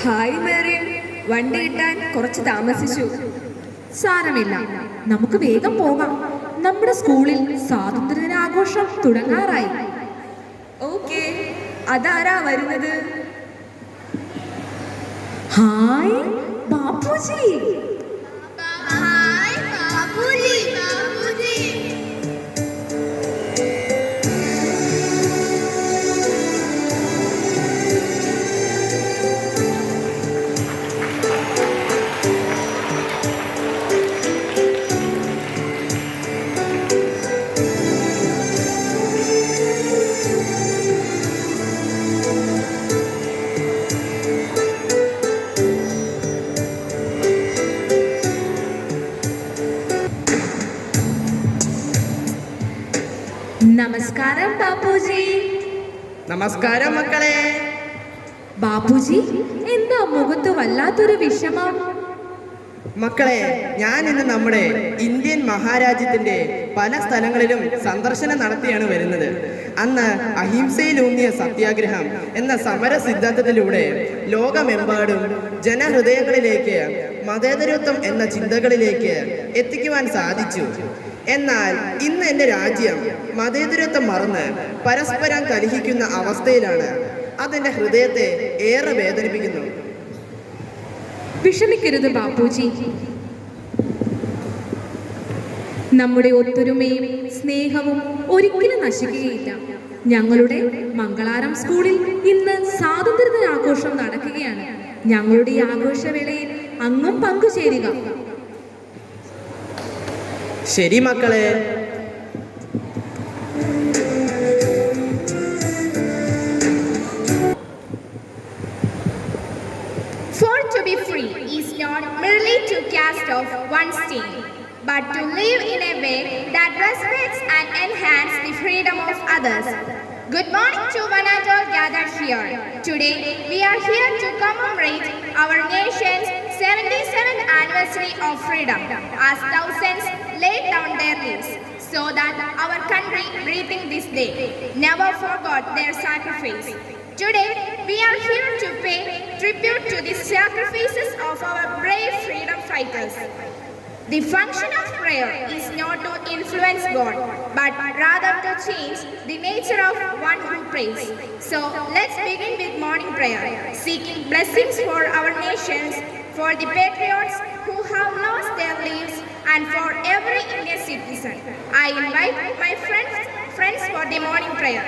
Hi Mary, വണ്ടി കിട്ടാൻ കുറച്ച് താമസിച്ചു. സാരമില്ല, നമുക്ക് വേഗം പോകാം. നമ്മുടെ സ്കൂളിൽ സ്വാതന്ത്ര്യദിനാഘോഷം തുടങ്ങാറായി. ഓക്കെ, അതാരാ വരുന്നത്? ഹായ് ബാപ്പുജി. ഹായ് ബാബുജി. നമസ്കാരം ബാപ്പുജി. നമസ്കാരം മക്കളെ. ബാപ്പുജി, എന്താ മുഖത്ത് വല്ലാത്തൊരു വിഷമം? മക്കളെ, ഞാൻ ഇന്ന് നമ്മുടെ ഇന്ത്യൻ മഹാരാജ്യത്തിന്റെ പല സ്ഥലങ്ങളിലും സന്ദർശനം നടത്തിയാണ് വരുന്നത്. അന്ന് അഹിംസയിലൂന്നിയ സത്യാഗ്രഹം എന്ന സമര സിദ്ധാന്തത്തിലൂടെ ലോകമെമ്പാടും ജനഹൃദയങ്ങളിലേക്ക് മതേതരത്വം എന്ന ചിന്തകളിലേക്ക് എത്തിക്കുവാൻ സാധിച്ചു. എന്നാൽ ഇന്ന് എൻ്റെ രാജ്യം മതേതരത്വം മറന്ന് പരസ്പരം കലഹിക്കുന്ന അവസ്ഥയിലാണ്. അതെൻ്റെ ഹൃദയത്തെ ഏറെ വേദനിപ്പിക്കുന്നു. വിഷമിക്കരുത് ബാപ്പുജി. നമ്മുടെ ഒത്തൊരുമയും സ്നേഹവും ഒരിക്കലും നശിക്കുകയില്ല. ഞങ്ങളുടെ മംഗളാരം സ്കൂളിൽ ഇന്ന് സ്വാതന്ത്ര്യദിനാഘോഷം നടക്കുകയാണ്. ഞങ്ങളുടെ ഈ ആഘോഷവേളയിൽ അങ്ങും പങ്കുചേരുക. ശരി മക്കളെ. For to be free is not merely to cast off one's stain, but to live in a way that respects and enhances the freedom of others. Good morning to one and all gathered here. Today we are here to commemorate our nation's 77th anniversary of freedom, as thousands laid down their lives so that our country breathing this day never forgot their sacrifice. Today we are here to pay tribute to the sacrifices of our brave freedom fighters. The function of prayer is not to influence God, but rather to change the nature of one who prays. So let's begin with morning prayer, seeking blessings for our nations, for the patriots who have lost their lives, and for every Indian citizen. I invite my friends for the morning prayer.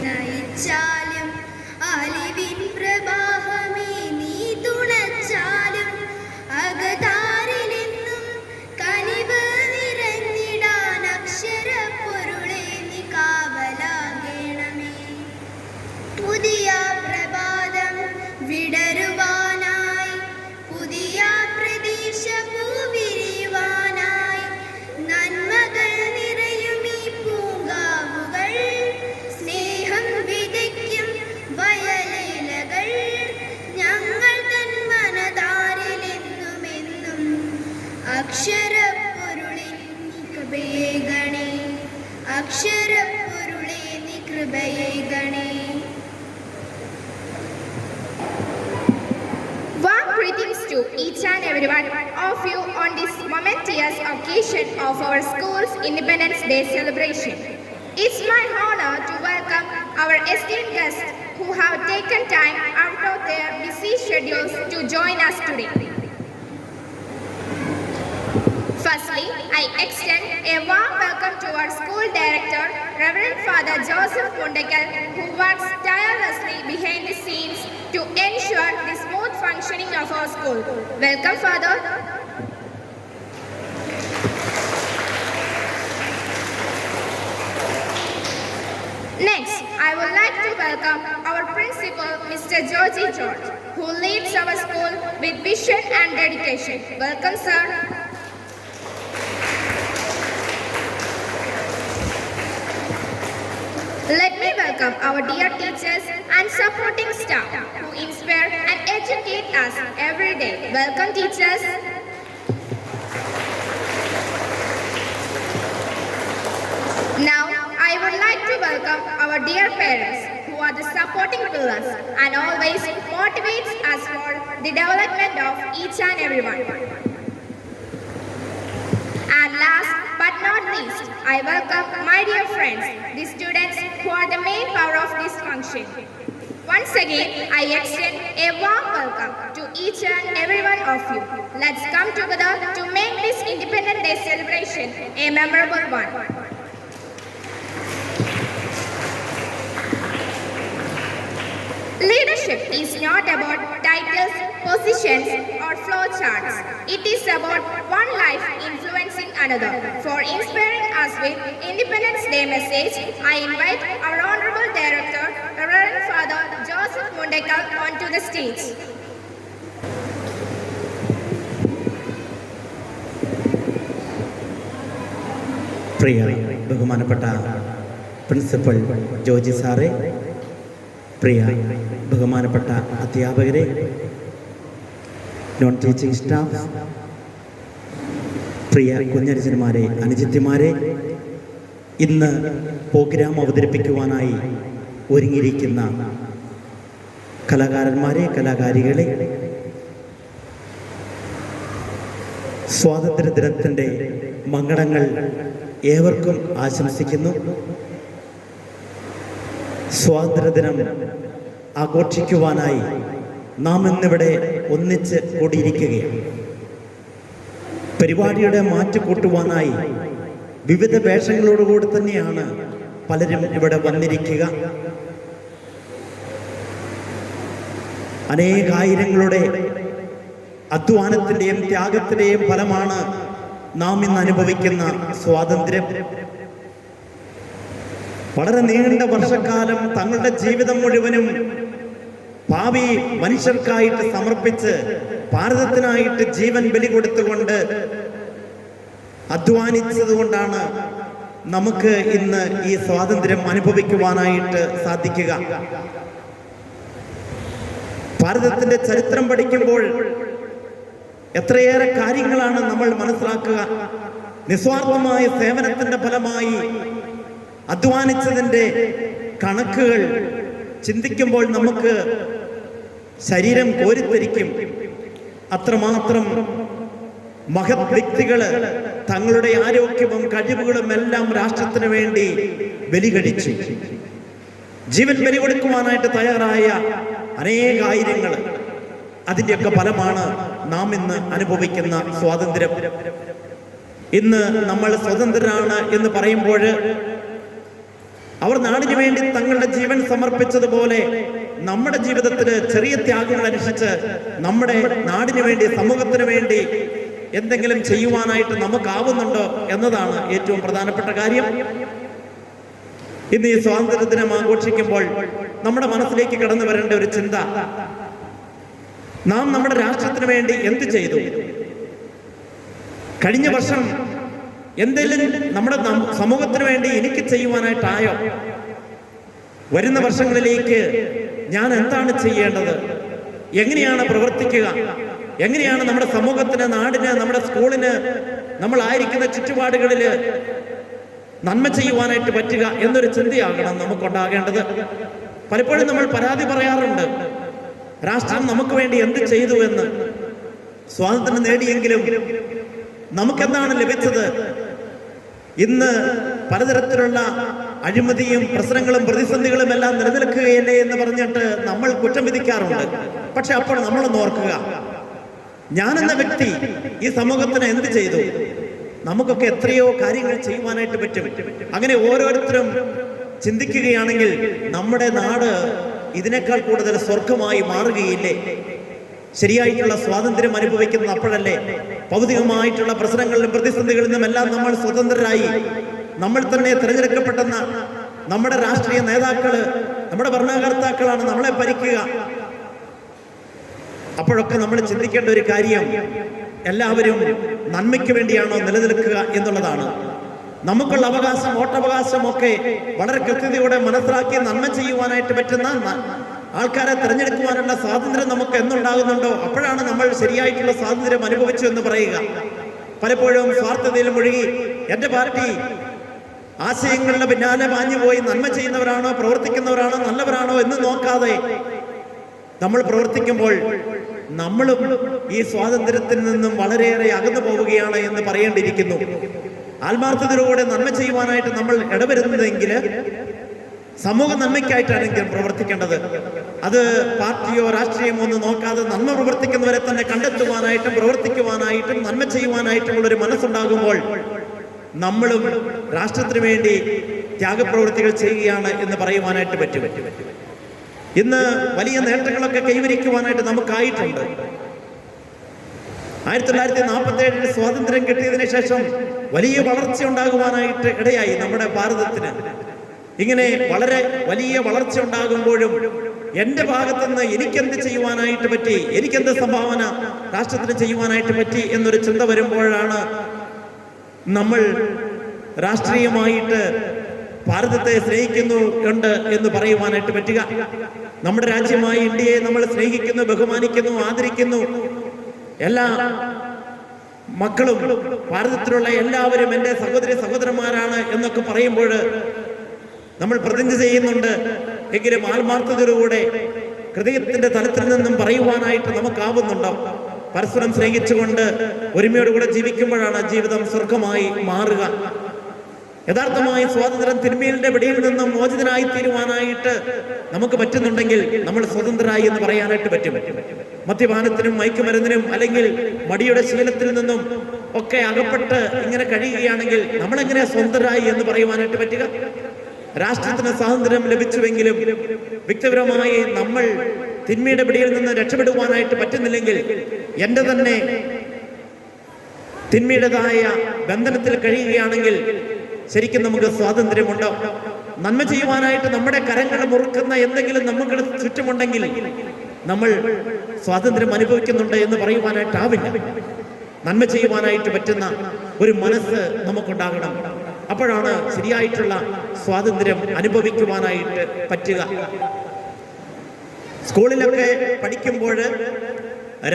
നയിച്ചാലും അലിവിൻ പ്രവാഹമേ നീ തുണച്ചാലും അകതാരിലെന്നും കനിവ് നിറഞ്ഞിടാൻ അക്ഷരപ്പൊരുളെ നീ കാവലാകണമേ. പുതിയ പ്രഭാതം വിടരുവാനായി, പുതിയ പ്രതീക്ഷ പൂവിരിയുവാനായി, നന്മകൾ നിറയും ഈ പൂങ്കാവുകൾ, സ്നേഹം വിതയ്ക്കും വയലിലകൾ, ഞങ്ങൾ തൻ മനതാരിലെന്നുമെന്നും അക്ഷരപ്പൊരുളെ നീ കൃപയേകണേ, അക്ഷരപ്പൊരുളെ നീ കൃപയേകണേ. Warm greetings to each and every one of you on this momentous occasion of our school's Independence Day celebration. It's my honor to welcome our esteemed guests who have taken time out of their busy schedules to join us today. Firstly, I extend a warm welcome to our school director, Reverend Father Joseph Pundakal, who works tirelessly behind the scenes to ensure the smooth functioning of our school. Welcome, Father. Next, I would like to welcome our principal, Mr. Georgie George, who leads our school with vision and dedication. Welcome, sir. Let me welcome our dear teachers and supporting staff who inspire and educate us every day. Welcome, teachers. Now, I would like to welcome our dear parents who are the supporting pillars and always motivates us for the development of each and everyone. And last but not least, I welcome my dear friends, the students who are the main power of this function. Once again, I extend a warm welcome to each and every one of you. Let's come together to make this Independence Day celebration a memorable one. Leadership is not about titles, positions, or flowcharts. It is about one life influencing another. For inspiring us with Independence Day message, I invite our Honorable Director, Reverend Father Joseph Mundekal, onto the stage. പ്രിയ ബഹുമാനപ്പെട്ട principal Joji സാറേ, പ്രിയ ബഹുമാനപ്പെട്ട അധ്യാപകരെ, non teaching staff, പ്രിയ കുഞ്ഞനുജന്മാരെ, അനുജത്തിമാരെ, ഇന്ന് programme അവതരിപ്പിക്കുവാനായി ഒരുങ്ങിയിരിക്കുന്ന കലാകാരന്മാരെ, കലാകാരികളെ, സ്വാതന്ത്ര്യദിനത്തിൻ്റെ മംഗളങ്ങൾ ഏവർക്കും ആശംസിക്കുന്നു. സ്വാതന്ത്ര്യദിനം ആഘോഷിക്കുവാനായി നാം ഇന്നിവിടെ ഒന്നിച്ച് കൂടിയിരിക്കുകയാണ്. പരിപാടിയുടെ മാറ്റ് കൂട്ടുവാനായി വിവിധ വേഷങ്ങളോടുകൂടി തന്നെയാണ് പലരും ഇവിടെ വന്നിരിക്കുക. അനേകായിരങ്ങളുടെ അധ്വാനത്തിൻ്റെയും ത്യാഗത്തിൻ്റെയും ഫലമാണ് നാം ഇന്ന് അനുഭവിക്കുന്ന സ്വാതന്ത്ര്യം. വളരെ നീണ്ട വർഷക്കാലം തങ്ങളുടെ ജീവിതം മുഴുവനും ഭാവി മനുഷ്യർക്കായിട്ട് സമർപ്പിച്ച് ഭാരതത്തിനായിട്ട് ജീവൻ ബലി കൊടുത്തുകൊണ്ട് അധ്വാനിച്ചതുകൊണ്ടാണ് നമുക്ക് ഇന്ന് ഈ സ്വാതന്ത്ര്യം അനുഭവിക്കുവാനായിട്ട് സാധിക്കുക. ഭാരതത്തിന്റെ ചരിത്രം പഠിക്കുമ്പോൾ എത്രയേറെ കാര്യങ്ങളാണ് നമ്മൾ മനസ്സിലാക്കുക. നിസ്വാർത്ഥമായ സേവനത്തിന്റെ ഫലമായി അധ്വാനിച്ചതിൻ്റെ കണക്കുകൾ ചിന്തിക്കുമ്പോൾ നമുക്ക് ശരീരം കോരിത്തരിക്കും. അത്രമാത്രം മഹത് വ്യക്തികൾ തങ്ങളുടെ ആരോഗ്യവും കഴിവുകളും എല്ലാം രാഷ്ട്രത്തിന് വേണ്ടി ബലി കഴിച്ചു. ജീവൻ ബലി കൊടുക്കുവാനായിട്ട് തയ്യാറായ അനേകായിരങ്ങൾ. അതിൻ്റെയൊക്കെ ഫലമാണ് നാം ഇന്ന് അനുഭവിക്കുന്ന സ്വാതന്ത്ര്യം. ഇന്ന് നമ്മൾ സ്വതന്ത്രരാണ് എന്ന് പറയുമ്പോൾ അവർ നാടിനു വേണ്ടി തങ്ങളുടെ ജീവൻ സമർപ്പിച്ചതുപോലെ നമ്മുടെ ജീവിതത്തിൽ ചെറിയ ത്യാഗങ്ങൾ അനുഷ്ഠിച്ച് നമ്മുടെ നാടിനു വേണ്ടി, സമൂഹത്തിന് വേണ്ടി എന്തെങ്കിലും ചെയ്യുവാനായിട്ട് നമുക്കാവുന്നുണ്ടോ എന്നതാണ് ഏറ്റവും പ്രധാനപ്പെട്ട കാര്യം. ഇന്ന് ഈ സ്വാതന്ത്ര്യദിനം ആഘോഷിക്കുമ്പോൾ നമ്മുടെ മനസ്സിലേക്ക് കടന്നു വരേണ്ട ഒരു ചിന്ത, നാം നമ്മുടെ രാഷ്ട്രത്തിന് വേണ്ടി എന്ത് ചെയ്തു? കഴിഞ്ഞ വർഷം എന്തെങ്കിലും നമ്മുടെ സമൂഹത്തിന് വേണ്ടി എനിക്ക് ചെയ്യുവാനായിട്ടായോ? വരുന്ന വർഷങ്ങളിലേക്ക് ഞാൻ എന്താണ് ചെയ്യേണ്ടത്? എങ്ങനെയാണ് പ്രവർത്തിക്കുക? എങ്ങനെയാണ് നമ്മുടെ സമൂഹത്തിന്, നാടിന്, നമ്മുടെ സ്കൂളിന്, നമ്മളായിരിക്കുന്ന ചുറ്റുപാടുകളിൽ നന്മ ചെയ്യുവാനായിട്ട് പറ്റുക എന്നൊരു ചിന്തയാകണം നമുക്കുണ്ടാകേണ്ടത്. പലപ്പോഴും നമ്മൾ പരാതി പറയാറുണ്ട്, രാഷ്ട്രം നമുക്ക് വേണ്ടി എന്ത് ചെയ്തു എന്ന്. സ്വാതന്ത്ര്യം നേടിയെങ്കിലും നമുക്കെന്താണ് ലഭിച്ചത്? ഇന്ന് പലതരത്തിലുള്ള അഴിമതിയും പ്രശ്നങ്ങളും പ്രതിസന്ധികളും എല്ലാം നിലനിൽക്കുകയല്ലേ എന്ന് പറഞ്ഞിട്ട് നമ്മൾ കുറ്റം വിധിക്കാറുണ്ട്. പക്ഷെ അപ്പോൾ നമ്മളൊന്ന് ഓർക്കുക, ഞാനെന്ന വ്യക്തി ഈ സമൂഹത്തിന് എന്ത് ചെയ്തു? നമുക്കൊക്കെ എത്രയോ കാര്യങ്ങൾ ചെയ്യുവാനായിട്ട് പറ്റും. അങ്ങനെ ഓരോരുത്തരും ചിന്തിക്കുകയാണെങ്കിൽ നമ്മുടെ നാട് ഇതിനേക്കാൾ കൂടുതൽ സ്വർഗമായി മാറുകയില്ലേ? ശരിയായിട്ടുള്ള സ്വാതന്ത്ര്യം അനുഭവിക്കുന്ന അപ്പോഴല്ലേ ഭൗതികമായിട്ടുള്ള പ്രശ്നങ്ങളിലും പ്രതിസന്ധികളിൽ നിന്നും എല്ലാം നമ്മൾ സ്വതന്ത്രരായി, നമ്മൾ തന്നെ തിരഞ്ഞെടുക്കപ്പെട്ടെന്ന നമ്മുടെ രാഷ്ട്രീയ നേതാക്കള്, നമ്മുടെ ഭരണകർത്താക്കളാണ് നമ്മളെ ഭരിക്കുക. അപ്പോഴൊക്കെ നമ്മൾ ചിന്തിക്കേണ്ട ഒരു കാര്യം, എല്ലാവരും നന്മയ്ക്ക് വേണ്ടിയാണോ നിലനിൽക്കുക എന്നുള്ളതാണ്. നമുക്കുള്ള അവകാശം, വോട്ടവകാശമൊക്കെ വളരെ കൃത്യതയോടെ മനസ്സിലാക്കി നന്മ ചെയ്യുവാനായിട്ട് പറ്റുന്ന ആൾക്കാരെ തിരഞ്ഞെടുക്കുവാനുള്ള സ്വാതന്ത്ര്യം നമുക്ക് എന്നുണ്ടാകുന്നുണ്ടോ അപ്പോഴാണ് നമ്മൾ ശരിയായിട്ടുള്ള സ്വാതന്ത്ര്യം അനുഭവിച്ചു എന്ന് പറയുക. പലപ്പോഴും സ്വാർത്ഥതയിൽ മുഴുകി എൻ്റെ പാർട്ടി ആശയങ്ങളുടെ പിന്നാലെ പാഞ്ഞുപോയി നന്മ ചെയ്യുന്നവരാണോ, പ്രവർത്തിക്കുന്നവരാണോ, നല്ലവരാണോ എന്ന് നോക്കാതെ നമ്മൾ പ്രവർത്തിക്കുമ്പോൾ നമ്മളും ഈ സ്വാതന്ത്ര്യത്തിൽ നിന്നും വളരെയേറെ അകന്നു പോവുകയാണ് എന്ന് പറയേണ്ടിയിരിക്കുന്നു. ആത്മാർത്ഥതയോടെ നന്മ ചെയ്യുവാനായിട്ട് നമ്മൾ ഇടവരുന്നതെങ്കിൽ സമൂഹ നന്മയ്ക്കായിട്ടാണെങ്കിലും പ്രവർത്തിക്കേണ്ടത്. അത് പാർട്ടിയോ രാഷ്ട്രീയമോ ഒന്നും നോക്കാതെ നന്മ പ്രവർത്തിക്കുന്നവരെ തന്നെ കണ്ടെത്തുവാനായിട്ടും പ്രവർത്തിക്കുവാനായിട്ടും നന്മ ചെയ്യുവാനായിട്ടുള്ള ഒരു മനസ്സുണ്ടാകുമ്പോൾ നമ്മളും രാഷ്ട്രത്തിന് വേണ്ടി ത്യാഗപ്രവൃത്തികൾ ചെയ്യുകയാണ് എന്ന് പറയുവാനായിട്ട് പറ്റും. ഇന്ന് വലിയ നേട്ടങ്ങളൊക്കെ കൈവരിക്കുവാനായിട്ട് നമുക്കായിട്ടുണ്ട്. 1947 സ്വാതന്ത്ര്യം കിട്ടിയതിനു ശേഷം വലിയ വളർച്ച ഉണ്ടാകുവാനായിട്ട് ഇടയായി നമ്മുടെ ഭാരതത്തിന്. ഇങ്ങനെ വളരെ വലിയ വളർച്ച ഉണ്ടാകുമ്പോഴും എൻ്റെ ഭാഗത്തുനിന്ന് എനിക്കെന്ത് ചെയ്യുവാനായിട്ട് പറ്റി, എനിക്കെന്ത് സംഭാവന രാഷ്ട്രത്തിന് ചെയ്യുവാനായിട്ട് പറ്റി എന്നൊരു ചിന്ത വരുമ്പോഴാണ് നമ്മൾ രാഷ്ട്രീയമായിട്ട് ഭാരതത്തെ സ്നേഹിക്കുന്നുണ്ട് എന്ന് പറയുവാനായിട്ട് പറ്റുക. നമ്മുടെ രാജ്യമായ ഇന്ത്യയെ നമ്മൾ സ്നേഹിക്കുന്നു, ബഹുമാനിക്കുന്നു, ആദരിക്കുന്നു. എല്ലാ മക്കളും ഭാരതത്തിലുള്ള എല്ലാവരും എൻ്റെ സഹോദരി സഹോദരന്മാരാണ് എന്നൊക്കെ പറയുമ്പോൾ നമ്മൾ പ്രതിജ്ഞ ചെയ്യുന്നുണ്ട്. എങ്കിലും ആത്മാർത്ഥതയോടുകൂടെ ഹൃദയത്തിന്റെ തലത്തിൽ നിന്നും പറയുവാനായിട്ട് നമുക്കാവുന്നുണ്ടോ? പരസ്പരം സ്നേഹിച്ചുകൊണ്ട് ഒരുമയോടുകൂടെ ജീവിക്കുമ്പോഴാണ് ജീവിതം സ്വർഗമായി മാറുക. യഥാർത്ഥമായി സ്വാതന്ത്ര്യം തിന്മയുടെ പിടിയിൽ നിന്നും മോചിതനായി തീരുവാനായിട്ട് നമുക്ക് പറ്റുന്നുണ്ടെങ്കിൽ നമ്മൾ സ്വതന്ത്രരായി എന്ന് പറയാനായിട്ട് പറ്റും. മദ്യപാനത്തിനും മയക്കുമരുന്നിനും അല്ലെങ്കിൽ മടിയുടെ ശീലത്തിൽ നിന്നും ഒക്കെ അകപ്പെട്ട് ഇങ്ങനെ കഴിയുകയാണെങ്കിൽ നമ്മളെങ്ങനെ സ്വതന്ത്രരായി എന്ന് പറയുവാനായിട്ട് പറ്റുക? രാഷ്ട്രത്തിന് സ്വാതന്ത്ര്യം ലഭിച്ചുവെങ്കിലും വ്യക്തിപരമായി നമ്മൾ തിന്മയുടെ പിടിയിൽ നിന്ന് രക്ഷപ്പെടുവാനായിട്ട് പറ്റുന്നില്ലെങ്കിൽ എൻ്റെ തന്നെ തിന്മയുടേതായ ബന്ധനത്തിൽ കഴിയുകയാണെങ്കിൽ ശരിക്കും നമുക്ക് സ്വാതന്ത്ര്യമുണ്ടോ? നന്മ ചെയ്യുവാനായിട്ട് നമ്മുടെ കരങ്ങൾ മുറുക്കുന്ന എന്തെങ്കിലും നമുക്ക് ചുറ്റുമുണ്ടെങ്കിൽ നമ്മൾ സ്വാതന്ത്ര്യം അനുഭവിക്കുന്നുണ്ട് എന്ന് പറയുവാനായിട്ടാവില്ല. നന്മ ചെയ്യുവാനായിട്ട് പറ്റുന്ന ഒരു മനസ്സ് നമുക്കുണ്ടാകണം. അപ്പോഴാണ് ശരിയായിട്ടുള്ള സ്വാതന്ത്ര്യം അനുഭവിക്കുവാനായിട്ട് പറ്റുക. സ്കൂളിലൊക്കെ പഠിക്കുമ്പോൾ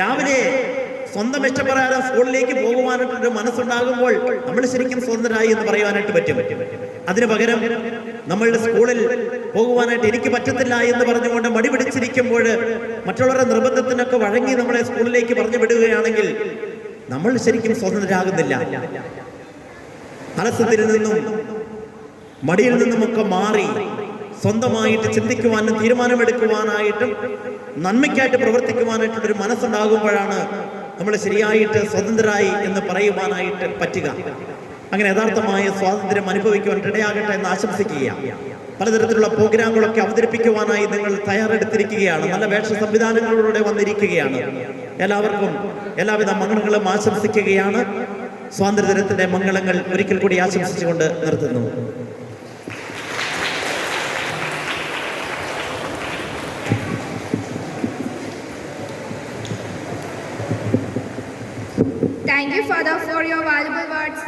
രാവിലെ സ്വന്തം ഇഷ്ടപ്രകാരം സ്കൂളിലേക്ക് പോകുവാനായിട്ടൊരു മനസ്സുണ്ടാകുമ്പോൾ നമ്മൾ ശരിക്കും സ്വതന്ത്രരായി എന്ന് പറയുവാനായിട്ട് പറ്റും. അതിനു പകരം നമ്മളുടെ സ്കൂളിൽ പോകുവാനായിട്ട് എനിക്ക് പറ്റത്തില്ല എന്ന് പറഞ്ഞുകൊണ്ട് മടി പിടിച്ചിരിക്കുമ്പോൾ മറ്റുള്ളവരുടെ നിർബന്ധത്തിനൊക്കെ വഴങ്ങി നമ്മളെ സ്കൂളിലേക്ക് പറഞ്ഞു വിടുകയാണെങ്കിൽ നമ്മൾ ശരിക്കും സ്വതന്ത്രരാകുന്നില്ല. അലസത്തിൽ നിന്നും മടിയിൽ നിന്നുമൊക്കെ മാറി സ്വന്തമായിട്ട് ചിന്തിക്കുവാനും തീരുമാനമെടുക്കുവാനായിട്ടും നന്മയ്ക്കായിട്ട് പ്രവർത്തിക്കുവാനായിട്ടുള്ളൊരു മനസ്സുണ്ടാകുമ്പോഴാണ് നമ്മൾ ശരിയായിട്ട് സ്വതന്ത്രരായി എന്ന് പറയുവാനായിട്ട് പറ്റുക. അങ്ങനെ യഥാർത്ഥമായ സ്വാതന്ത്ര്യം അനുഭവിക്കുവാൻ ഇടയാകട്ടെ എന്ന് ആശംസിക്കുകയാണ്. പലതരത്തിലുള്ള പ്രോഗ്രാമുകളൊക്കെ അവതരിപ്പിക്കുവാനായി നിങ്ങൾ തയ്യാറെടുത്തിരിക്കുകയാണ്. നല്ല വേഷ സംവിധാനങ്ങളിലൂടെ വന്നിരിക്കുകയാണ്. എല്ലാവർക്കും എല്ലാവിധ മംഗളങ്ങളും ആശംസിക്കുകയാണ്. സ്വാതന്ത്ര്യദിനത്തിന്റെ മംഗളങ്ങൾ ഒരിക്കൽ കൂടി ആശംസിച്ചുകൊണ്ട് നിർത്തുന്നു. Thank you, Father, for your valuable words.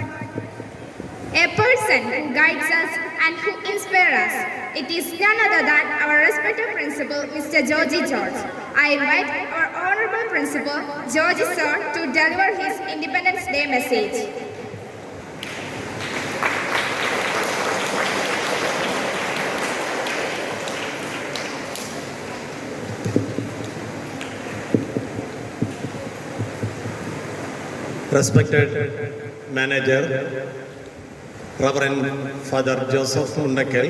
A person who guides us and who inspires us, it is none other than our respected principal, Mr. Georgie George. I invite our honorable principal, Georgie Sir, to deliver his Independence Day message. Respected Manager, Reverend Father Joseph Mundakel,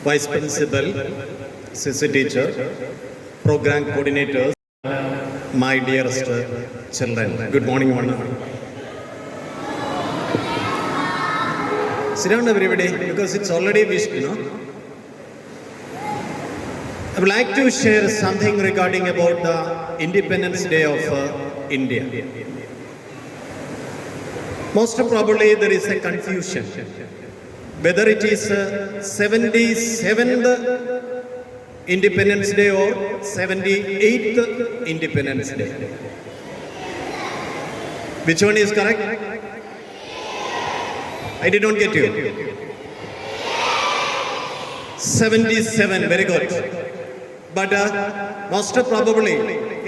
Vice Principal, CC Teacher, Program Coordinators, my dearest children. Good morning, one. Sit down everybody because it's already wished, you know. I would like to share something regarding about the Independence Day of India. Most probably there is a confusion whether it is 77th Independence Day or 78th Independence Day. Which one is correct? I did not get you. 77, very good. But most probably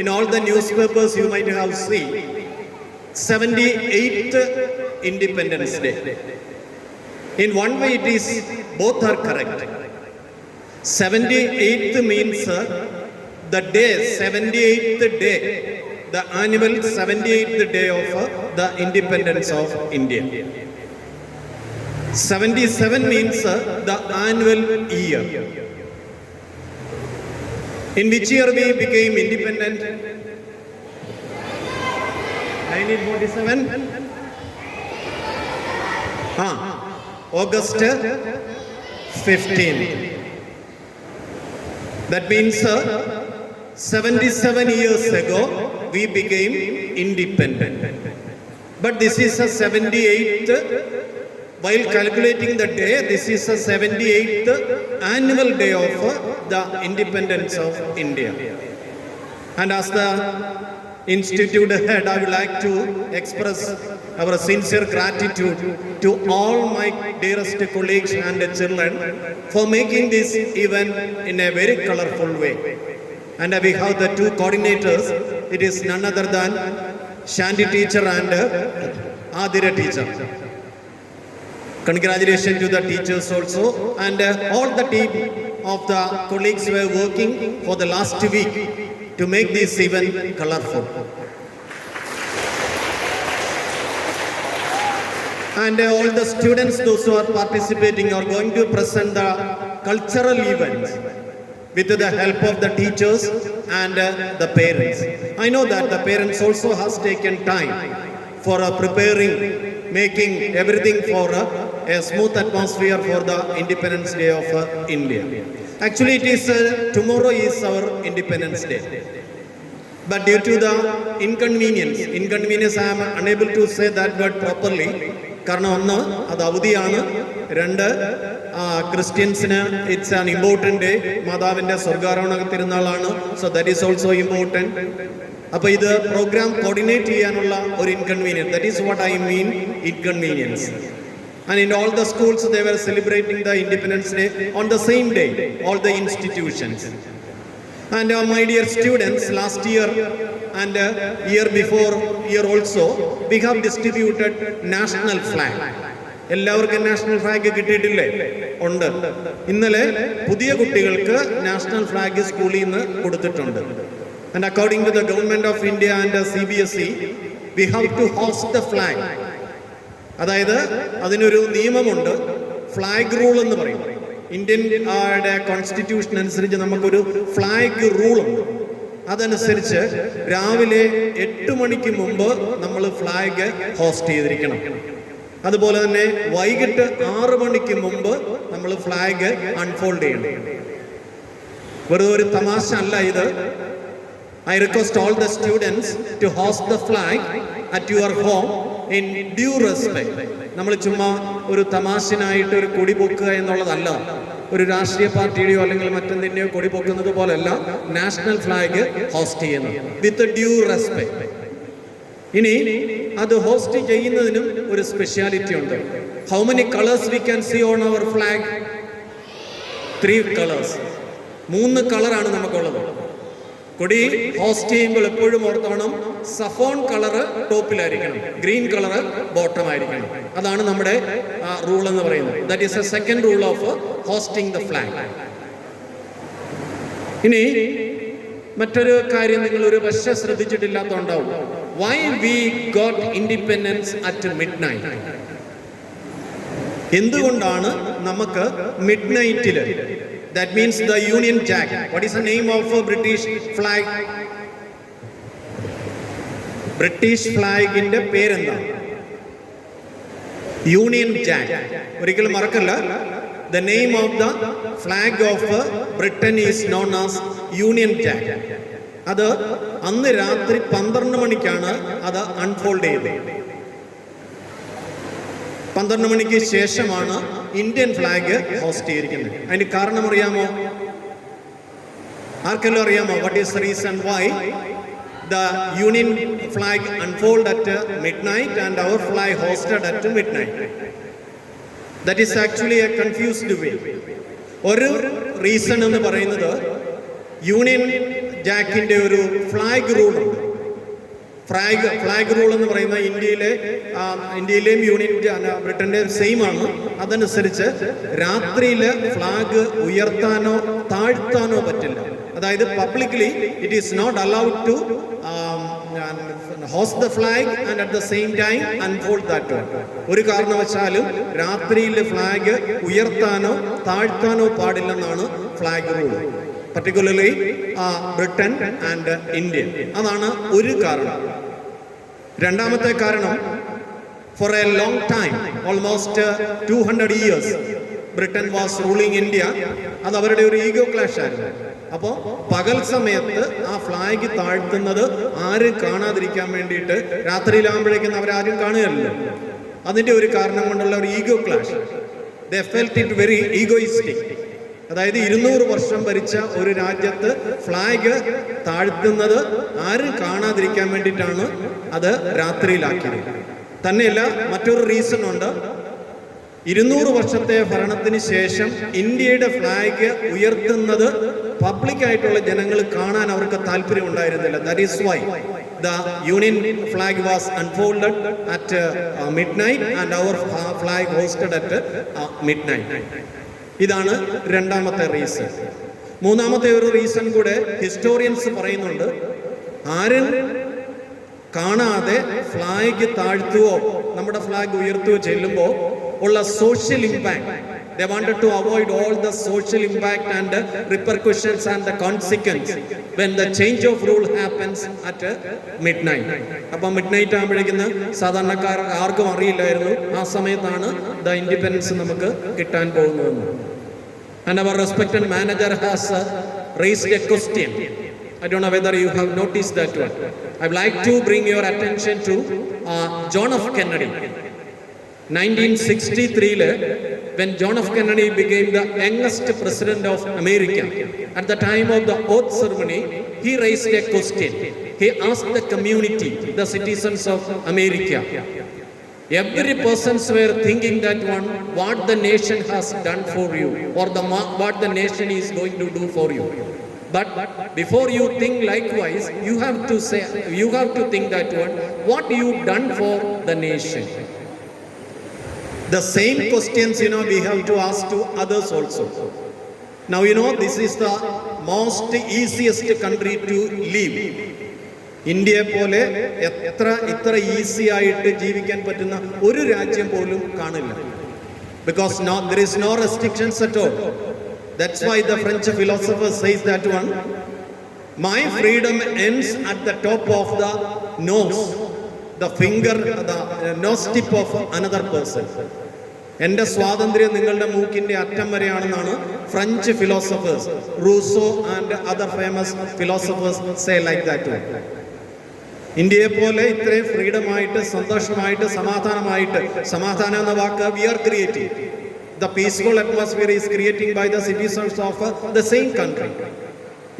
in all the newspapers you might have seen 78th Independence Day. In one way it is, both are correct. 78th means the day, 78th day, the annual 78th day of the independence of India. 77 means the annual year. In which year we became independent? 1947? August 15. That means 77 years ago we became independent. But this is a 78th, while calculating the day, this is a 78th annual day of the independence of India. And as the institute head, I would like to express our sincere gratitude to all my dearest colleagues and children for making this event in a very colorful way. And we have the two coordinators. It is none other than Shanti teacher and Adira teacher. Congratulations to the teachers also, and all the team of the colleagues were working for the last week to make this event colorful. And all the students, those who are participating, are going to present the cultural events with the help of the teachers and the parents. I know that the parents also has taken time for preparing, making everything for a smooth atmosphere for the Independence Day of India. Actually, it is tomorrow is our Independence Day. But due to the inconvenience, I am unable to say that word properly. കാരണം ഒന്ന് അത് അവധിയാണ്, രണ്ട് ക്രിസ്ത്യൻസിന് it's an important day, മാതാവിൻ്റെ സ്വർഗാരോഹണ തിരുനാളാണ്. So that is also important. അപ്പോൾ ഇത് പ്രോഗ്രാം കോർഡിനേറ്റ് ചെയ്യാനുള്ള ഒരു inconvenience, that is what I mean inconvenience. And in all the schools they were celebrating the Independence Day on the same day, all the institutions. And my dear students, last year and year before year also, we have distributed national flag. എല്ലാവർക്കും national flag കിട്ടിയിട്ടില്ലേ? ഉണ്ട്. ഇന്നലെ പുതിയ കുട്ടികൾക്ക് national flag സ്കൂളിൽ നിന്ന് കൊടുത്തിട്ടുണ്ട്. And according to the government of India and CBSE, we have to hoist the flag. അതായത് അതിനൊരു നിയമമുണ്ട്, ഫ്ലാഗ് റൂൾ എന്ന് പറയും. ഇന്ത്യൻ കോൺസ്റ്റിറ്റ്യൂഷൻ അനുസരിച്ച് നമുക്കൊരു ഫ്ലാഗ് റൂളുണ്ട്. അതനുസരിച്ച് രാവിലെ 8 മണിക്ക് മുമ്പ് നമ്മൾ ഫ്ലാഗ് ഹോസ്റ്റ് ചെയ്തിരിക്കണം. അതുപോലെ തന്നെ വൈകിട്ട് 6 മണിക്ക് മുമ്പ് നമ്മൾ ഫ്ലാഗ് അൺഫോൾഡ് ചെയ്യണം. വെറുതെ ഒരു തമാശ അല്ല ഇത്. I request all the students to hoist the flag at your home in due respect. നമ്മൾ ചുമ്മാ ഒരു തമാശനായിട്ട് ഒരു കൊടി പൊക്കുക എന്നുള്ളതല്ല, ഒരു രാഷ്ട്രീയ പാർട്ടിയുടെയോ അല്ലെങ്കിൽ മറ്റെന്തിൻ്റെയോ കൊടി പൊക്കുന്നത് പോലെയല്ല നാഷണൽ ഫ്ലാഗ് ഹോസ്റ്റ് ചെയ്യുന്നത്, വിത്ത് ഡ്യൂ റെസ്പെക്ട്. ഇനി അത് ഹോസ്റ്റ് ചെയ്യുന്നതിനും ഒരു സ്പെഷ്യാലിറ്റി ഉണ്ട്. How many colours we can see on our flag? 3 colours. 3 കളറാണ് നമുക്കുള്ളത്. കൊടി ഹോസ്റ്റ് ചെയ്യുമ്പോൾ എപ്പോഴും ഓർത്തോണം, സഫോൺ കളറ് ടോപ്പിലായിരിക്കണം, ഗ്രീൻ കളറ് ബോട്ടം ആയിരിക്കണം. അതാണ് നമ്മുടെ റൂൾ എന്ന് പറയുന്നത്. That is a second rule of hosting the flag. ഇനി മറ്റൊരു കാര്യം നിങ്ങൾ ഒരു പക്ഷേ ശ്രദ്ധിച്ചിട്ടില്ലാത്തതുണ്ടാവും. Why we got independence at midnight? എന്തുകൊണ്ടാണ് നമുക്ക് മിഡ്നൈറ്റില്, that means the Union Jack. What is the name of a British flag? British flag inde പേരെന്താ? Union Jack. ഒരിക്കലും മറക്കല്ല. The name of the flag of Britain is known as Union Jack. അത് അന്ന് രാത്രി 12 മണിക്കാണ് അത് unfold ചെയ്തത്. 12 മണിക്ക് ശേഷമാണ് ഇന്ത്യൻ ഫ്ലാഗ് ഹോസ്റ്റ് ചെയ്തിരിക്കുന്നത്. അതിന് കാരണം അറിയാമോ? ആർക്കെല്ലാം അറിയാമോ? What is the reason why the union flag unfold at midnight and our flag hosted at midnight? That is actually a confused way. ഒരു റീസൺ എന്ന് പറയുന്നത് യൂണിയൻ ജാക്കിന്റെ ഒരു ഫ്ലാഗ് റൂൾ ഉണ്ട്. ഫ്ലാഗ് റൂൾ എന്ന് പറയുന്ന ഇന്ത്യയിലെയും ബ്രിട്ടന്റെയും സെയിം ആണ്. അതനുസരിച്ച് രാത്രിയിൽ ഫ്ലാഗ് ഉയർത്താനോ താഴ്ത്താനോ പറ്റില്ല. അതായത് publicly it is not allowed to host the flag and at the same time unfold that one. ഒരു കാരണവശാലും രാത്രിയിൽ ഫ്ലാഗ് ഉയർത്താനോ താഴ്ത്താനോ പാടില്ലെന്നാണ് flag rule, particularly Britain and India. അതാണ് ഒരു കാരണം. രണ്ടാമത്തെ കാരണം, for a long time, almost 200 years, Britain was ruling India. അത് അവരുടെ ഒരു ഈഗോ ക്ലാഷ് ആയിരുന്നു. അപ്പോൾ പകൽ സമയത്ത് ആ ഫ്ലാഗ് താഴ്ത്തുന്നത് ആരും കാണാതിരിക്കാൻ വേണ്ടിയിട്ട് രാത്രിയിലാകുമ്പോഴേക്കും അവരാരും കാണുകയല്ലോ. അതിൻ്റെ ഒരു കാരണം കൊണ്ടുള്ള ഒരു ego clash. They felt it very egoistic. അതായത് 200 വർഷം ഭരിച്ച ഒരു രാജ്യത്ത് ഫ്ലാഗ് താഴ്ത്തുന്നത് ആരും കാണാതിരിക്കാൻ വേണ്ടിയിട്ടാണ് അത് രാത്രിയിലാക്കിയത്. തന്നെയല്ല, മറ്റൊരു റീസൺ ഉണ്ട്. 200 വർഷത്തെ ഭരണത്തിന് ശേഷം ഇന്ത്യയുടെ ഫ്ലാഗ് ഉയർത്തുന്നത് പബ്ലിക്കായിട്ടുള്ള ജനങ്ങൾ കാണാൻ അവർക്ക് താല്പര്യം ഉണ്ടായിരുന്നില്ല. That is why the union flag was unfolded at midnight and our flag hosted at midnight. ഇതാണ് രണ്ടാമത്തെ റീസൺ. മൂന്നാമത്തെ ഒരു റീസൺ കൂടെ ഹിസ്റ്റോറിയൻസ് പറയുന്നുണ്ട്. ആരും കാണാതെ ഫ്ലാഗ് താഴ്ത്തുവോ നമ്മുടെ ഫ്ലാഗ് ഉയർത്തുകയോ ചെല്ലുമ്പോൾ ഉള്ള social impact. They wanted to avoid all the social impact and the repercussions and the consequence when the change of rule happens at midnight. അപ്പം മിഡ്നൈറ്റ് ആകുമ്പോഴേക്കും സാധാരണക്കാർ ആർക്കും അറിയില്ലായിരുന്നു ആ സമയത്താണ് ദ ഇൻഡിപെൻഡൻസ് നമുക്ക് കിട്ടാൻ പോകുന്നതെന്ന്. And our respected manager has raised a question. I don't know whether you have noticed that one. I would like to bring your attention to John F. Kennedy. 1963 when John F. Kennedy became the youngest president of America, at the time of the oath ceremony, he raised a question. He asked the community, the citizens of America. Every persons were thinking that one, what the nation has done for you, or what the nation is going to do for you. But before you think likewise, you have to think that one, what you done for the nation. The same questions, we have to ask to others also. Now, this is the most easiest country to live. ഇന്ത്യയെ പോലെ ഇത്ര easy ആയിട്ട് ജീവിക്കാൻ പറ്റുന്ന ഒരു രാജ്യം പോലും കാണില്ല. Because there is no restrictions at all. That's why the French philosopher says that one, my freedom ends at the top of the nose, the finger, the nose tip of another person. എൻ്റെ സ്വാതന്ത്ര്യം നിങ്ങളുടെ മൂക്കിൻ്റെ അറ്റം വരെയാണെന്നാണ് French philosophers Rousseau and other famous philosophers say like that. ഇന്ത്യയെ പോലെ ഇത്രയും ഫ്രീഡമായിട്ട് സന്തോഷമായിട്ട് സമാധാനം എന്ന വാക്ക് we are creating. The peaceful atmosphere is creating by the citizens of the same country.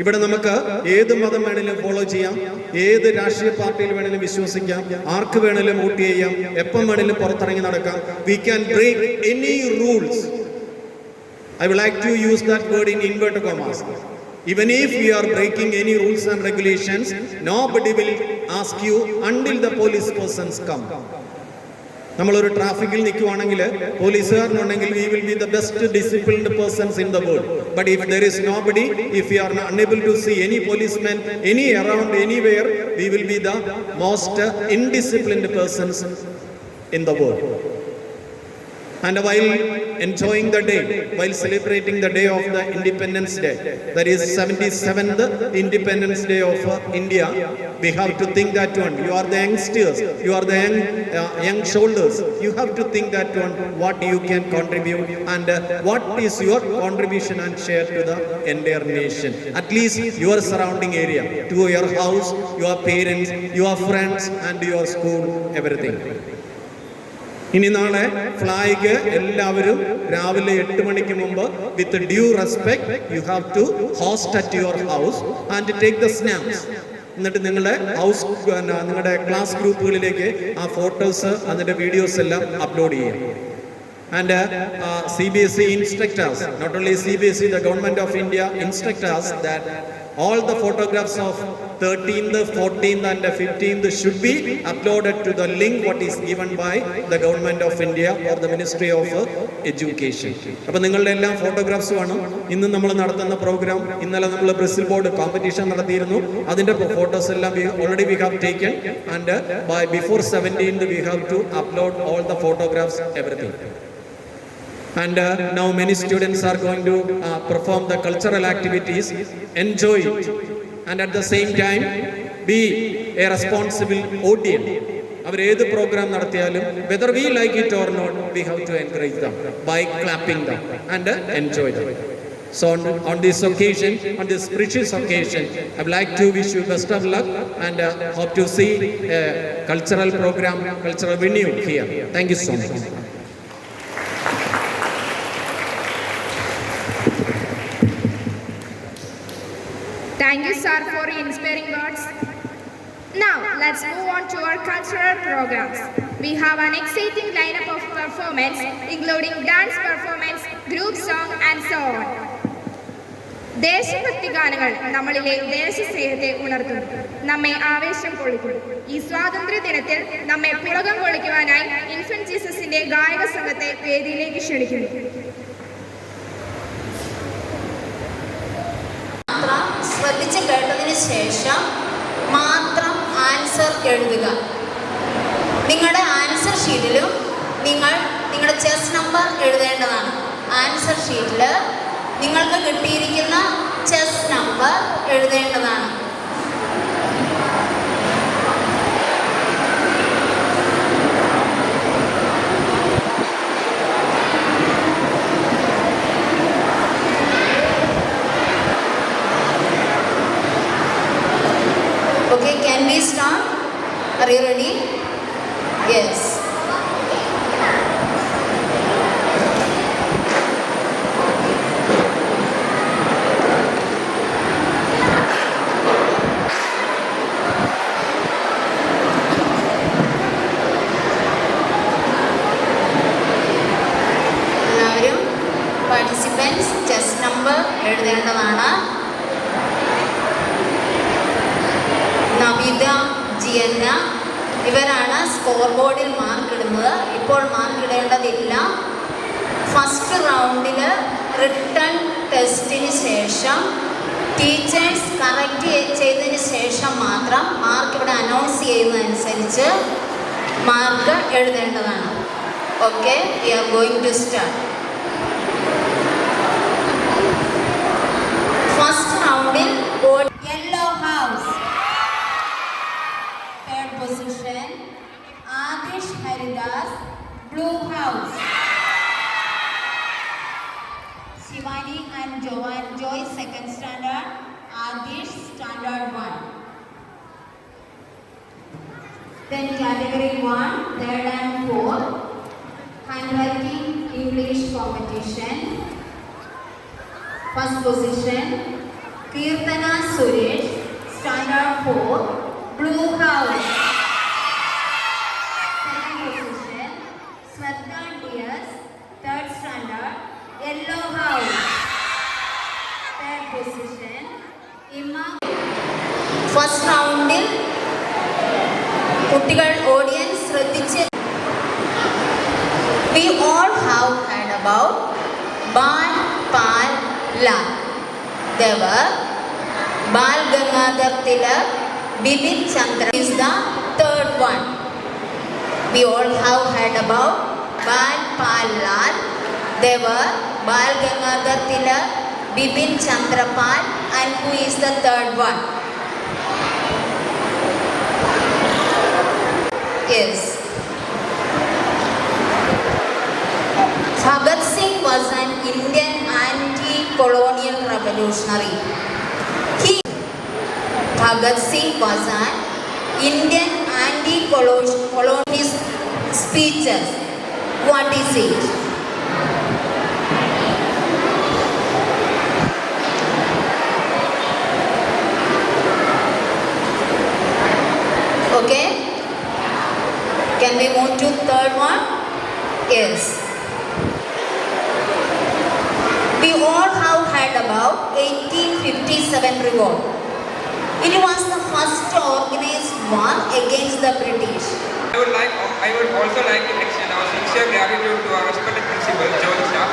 ഇവിടെ നമുക്ക് ഏത് മതം വേണേലും ഫോളോ ചെയ്യാം, ഏത് രാഷ്ട്രീയ പാർട്ടിയിൽ വേണേലും വിശ്വസിക്കാം, ആർക്ക് വേണേലും വോട്ട് ചെയ്യാം, എപ്പം വേണേലും പുറത്തിറങ്ങി നടക്കാം. We can break any rules. I would like to use that word in inverted commas. Even if we are breaking any rules and regulations, nobody will ask you until the police persons come. നമ്മളൊരു ട്രാഫിക്കിൽ നിൽക്കുവാണെങ്കിൽ പോലീസുകാരനുണ്ടെങ്കിൽ we will be the best disciplined persons in the world. But if there is nobody, if we are unable to see any policeman around anywhere, we will be the most indisciplined persons in the world. And while enjoying the day, while celebrating the day of the Independence Day, that is 77th Independence Day of India, we have to think that one. You are the youngsters, you are the young shoulders. You have to think that one, what you can contribute and what is your contribution and share to the entire nation. At least your surrounding area, to your house, your parents, your friends and your school, everything. ഇനി നാളെ flag എല്ലാവരും രാവിലെ 8 മണിക്ക് മുമ്പ് with due respect you have to host at your house and take the snaps. എന്നിട്ട് നിങ്ങളുടെ class ഗ്രൂപ്പുകളിലേക്ക് ആ photos അതിൻ്റെ വീഡിയോസ് എല്ലാം അപ്ലോഡ് ചെയ്യാം. And CBSE instructors, not only CBSE, the government of India instructors that all the photographs of 13th, 14th and 15th should be uploaded to the link what is given by the Government of India or the Ministry of Education. അപ്പോൾ നിങ്ങളുടെ എല്ലാം photographs വേണം. ഇന്ന് നമ്മൾ നടത്തുന്ന programme, ഇന്നലെ നമ്മൾ Brazil board competition നടത്തിയിരുന്നു. അതിൻ്റെ ഫോട്ടോസ് എല്ലാം already we have taken and by before 17th we have to upload all the photographs, everything. And now many students are going to perform the cultural activities. Enjoy it and at the same time be a responsible audience. അവർ ഏത് programme നടത്തിയാലും whether we like it or not, we have to encourage them by clapping them and enjoy them. So on this occasion, on this precious occasion, I would like to wish you best of luck and hope to see a cultural program, cultural venue here. Thank you so much. Thank you, sir, for your inspiring words. Now, let's move on to our cultural programs. We have an exciting lineup of performance, including dance performance, group song, and so on. ദേശഭക്തി ഗാനങ്ങൾ നമ്മളിലെ ദേശസ്നേഹത്തെ ഉണർത്തുന്നു, നമ്മെ ആവേശം കൊള്ളിക്കുന്നു. ഈ സ്വാതന്ത്ര്യ ദിനത്തിൽ നമ്മെ പുളകം കൊള്ളിക്കുവാനായി infant ജീസസിന്റെ ഗായക സംഘത്തെ വേദിയിലേക്ക് ക്ഷണിക്കുന്നു. ശ്രദ്ധിച്ച് കേട്ടതിന് ശേഷം മാത്രം ആൻസർ എഴുതുക. നിങ്ങളുടെ ആൻസർ ഷീറ്റിലും നിങ്ങളുടെ ചെസ് നമ്പർ എഴുതേണ്ടതാണ്. ആൻസർ ഷീറ്റിൽ നിങ്ങൾക്ക് കിട്ടിയിരിക്കുന്ന ചെസ് നമ്പർ എഴുതേണ്ടതാണ്. Okay, can we start? Are you ready? Yes. എല്ലാവരും പാർട്ടിസിപ്പൻസ് ചെസ് നമ്പർ എഴുതേണ്ടതാണ്. നവിത, ജിയന്ന ഇവരാണ് സ്കോർ ബോർഡിൽ മാർക്ക് ഇടുന്നത്. ഇപ്പോൾ മാർക്ക് ഇടേണ്ടതില്ല. ഫസ്റ്റ് റൗണ്ടിൽ റിട്ടൺ ടെസ്റ്റിന് ശേഷം ടീച്ചേഴ്സ് കറക്റ്റ് ചെയ്തതിന് ശേഷം മാത്രം മാർക്ക് ഇവിടെ അനൗൺസ് ചെയ്യുന്നതനുസരിച്ച് മാർക്ക് എഴുതേണ്ടതാണ്. Okay, we are going to start. First റൗണ്ടിൽ yellow house position, Adish Haridas, blue house. Shivani and Joy second standard, Adish standard 1. Then category 1, 3rd and 4th, handwriting English competition. First position, Kirtana Suresh, standard 4, blue house. Third standard, yellow house. Third position, Imma. First roundil കുട്ടികൾ audience ശ്രദ്ധിച്ച്. We all have heard about Bal Pal Lal. There were Bal Gangadhar Tilak, Bipin Chandra is the third one. We all have heard about Bal Pal Lal. They were Bal Gangadhar Tilak, Bipin Chandra Pal, and who is the third one? Yes. Bhagat Singh was an Indian anti-colonial revolutionary. Bhagat Singh was an Indian anti-colonialist speeches. What is it? Okay. Can we move to third one? Yes. We all have heard about about 1857 revolt. It was the first organized war against the British. I would also like to extend our sincere gratitude to our respected principal, George Shah.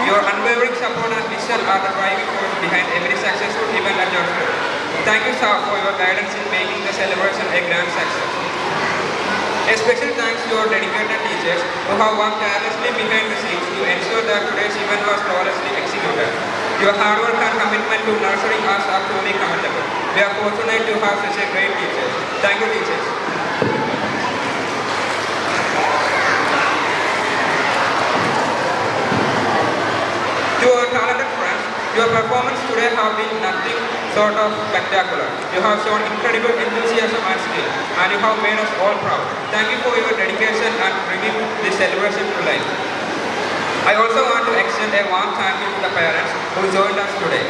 Your unwavering support and vision are the driving force behind every successful event at your school. Thank you, sir, for your guidance in making the celebration a grand success. A special thanks to your dedicated teachers who have worked tirelessly behind the scenes to ensure that today's event was flawlessly executed. Your hard work and commitment to nurturing us are truly commendable. We are fortunate to have such a great teachers. Thank you, teachers. To our talented friends, your performance today have been nothing short of spectacular. You have shown incredible enthusiasm and skill, and you have made us all proud. Thank you for your dedication and bringing this celebration to life. I also want to extend a warm thank you to the parents who joined us today.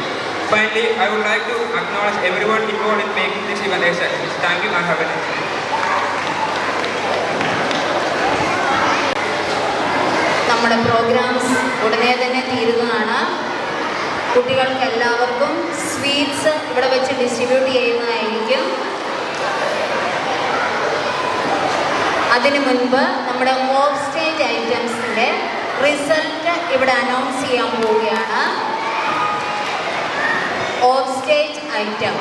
Finally, I would like to acknowledge everyone involved in making this event a success. Thank you and have a nice day. നമ്മുടെ programmes ഉടനെ തന്നെ തീരുന്നതാണ്. കുട്ടികൾക്ക് എല്ലാവർക്കും sweets ഇവിടെ വെച്ച് distribute ചെയ്യുന്നതായിരിക്കും. അതിനു മുൻപ് നമ്മുടെ ഓഫ് സ്റ്റേജ് ഐറ്റംസിൻ്റെ റിസൾട്ട് ഇവിടെ അനൗൺസ് ചെയ്യാൻ പോവുകയാണ്. ഓഫ് സ്റ്റേജ് ഐറ്റം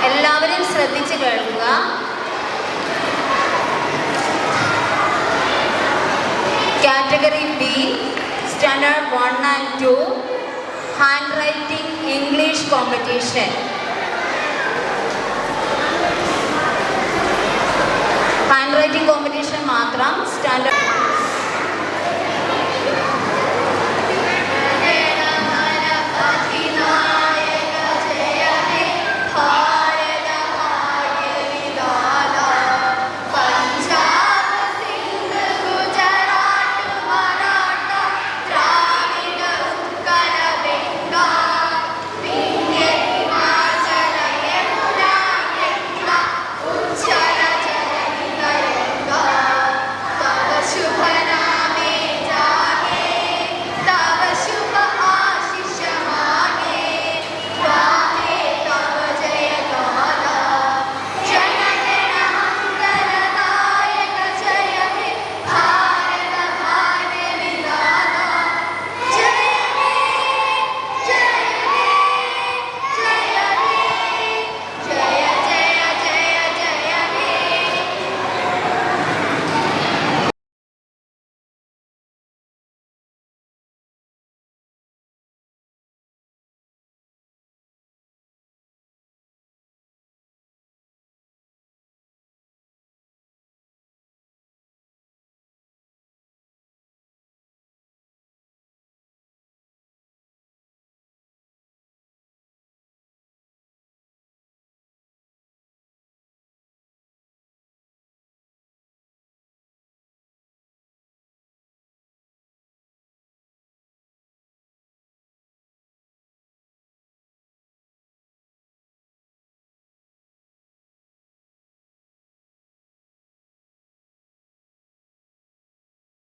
എല്ലാവരും ശ്രദ്ധിച്ച് കേൾക്കുക. Category B, Standard 1 and 2, Handwriting English Competition. Handwriting competition മാത്രം. Standard